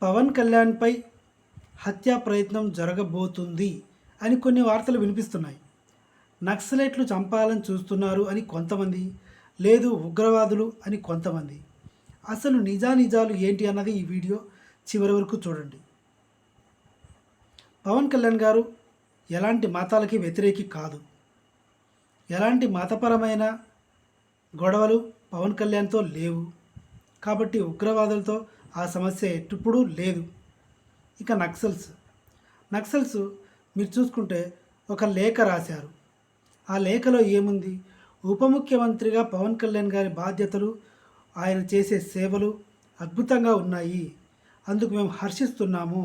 పవన్ కళ్యాణ్పై హత్యా ప్రయత్నం జరగబోతుంది అని కొన్ని వార్తలు వినిపిస్తున్నాయి. నక్సలైట్లు చంపాలని చూస్తున్నారు అని కొంతమంది, లేదు ఉగ్రవాదులు అని కొంతమంది. అసలు నిజానిజాలు ఏంటి అన్నది ఈ వీడియో చివరి వరకు చూడండి. పవన్ కళ్యాణ్ గారు ఎలాంటి మతాలకి వ్యతిరేకి కాదు. ఎలాంటి మతపరమైన గొడవలు పవన్ కళ్యాణ్తో లేవు. కాబట్టి ఉగ్రవాదులతో ఆ సమస్య ఎప్పుడూ లేదు. ఇక నక్సల్స్ మీరు చూసుకుంటే ఒక లేఖ రాశారు. ఆ లేఖలో ఏముంది? ఉప ముఖ్యమంత్రిగా పవన్ కళ్యాణ్ గారి బాధ్యతలు, ఆయన చేసే సేవలు అద్భుతంగా ఉన్నాయి, అందుకు మేము హర్షిస్తున్నాము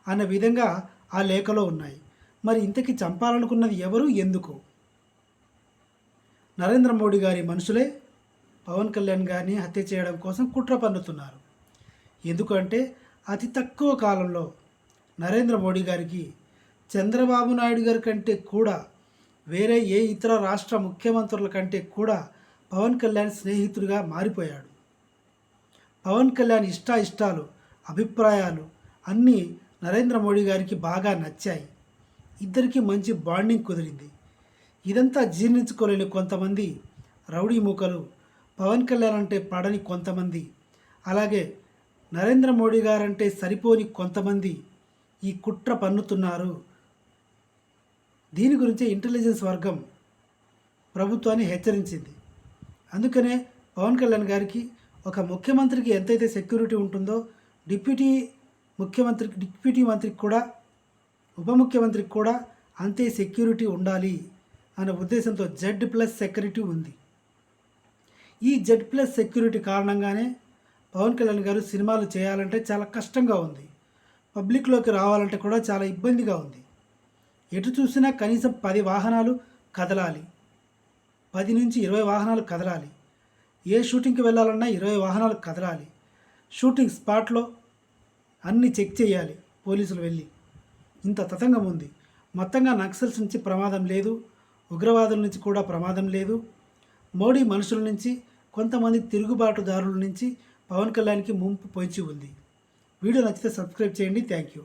అన్న విధంగా ఆ లేఖలో ఉన్నాయి. మరి ఇంతకీ చంపాలనుకున్నది ఎవరు, ఎందుకు? నరేంద్ర మోడీ గారి మనుషులే పవన్ కళ్యాణ్ గారిని హత్య చేయడం కోసం కుట్ర పన్నుతున్నారు. ఎందుకంటే అతి తక్కువ కాలంలో నరేంద్ర మోడీ గారికి చంద్రబాబు నాయుడు గారి కంటే కూడా, వేరే ఏ ఇతర రాష్ట్ర ముఖ్యమంత్రుల కంటే కూడా పవన్ కళ్యాణ్ స్నేహితుడిగా మారిపోయాడు. పవన్ కళ్యాణ్ ఇష్టాలు, అభిప్రాయాలు అన్నీ నరేంద్ర మోడీ గారికి బాగా నచ్చాయి. ఇద్దరికి మంచి బాండింగ్ కుదిరింది. ఇదంతా జీర్ణించుకోలేని కొంతమంది రౌడీ మూకలు, పవన్ కళ్యాణ్ అంటే పడని కొంతమంది, అలాగే నరేంద్ర మోడీ గారంటే సరిపోని కొంతమంది ఈ కుట్ర పన్నుతున్నారు. దీని గురించి ఇంటెలిజెన్స్ వర్గం ప్రభుత్వాన్ని హెచ్చరించింది. అందుకనే పవన్ కళ్యాణ్ గారికి ఒక ముఖ్యమంత్రికి ఎంతైతే సెక్యూరిటీ ఉంటుందో, డిప్యూటీ మంత్రికి కూడా, ఉప ముఖ్యమంత్రికి కూడా అంతే సెక్యూరిటీ ఉండాలి అనే ఉద్దేశంతో Z+ సెక్యూరిటీ ఉంది. ఈ Z+ సెక్యూరిటీ కారణంగానే పవన్ కళ్యాణ్ గారు సినిమాలు చేయాలంటే చాలా కష్టంగా ఉంది. పబ్లిక్లోకి రావాలంటే కూడా చాలా ఇబ్బందిగా ఉంది. ఎటు చూసినా కనీసం 10 వాహనాలు కదలాలి, 10 నుంచి 20 వాహనాలు కదలాలి. ఏ షూటింగ్కి వెళ్ళాలన్నా 20 వాహనాలు కదలాలి. షూటింగ్ స్పాట్లో అన్నీ చెక్ చేయాలి పోలీసులు వెళ్ళి. ఇంత తతంగం ఉంది. మొత్తంగా నక్సల్స్ నుంచి ప్రమాదం లేదు, ఉగ్రవాదుల నుంచి కూడా ప్రమాదం లేదు. మోడీ మనుషుల నుంచి, కొంతమంది తిరుగుబాటుదారుల నుంచి పవన్ కళ్యాణ్కి ముంపు పొంచి ఉంది. వీడియో నచ్చితే సబ్స్క్రైబ్ చేయండి. Thank you.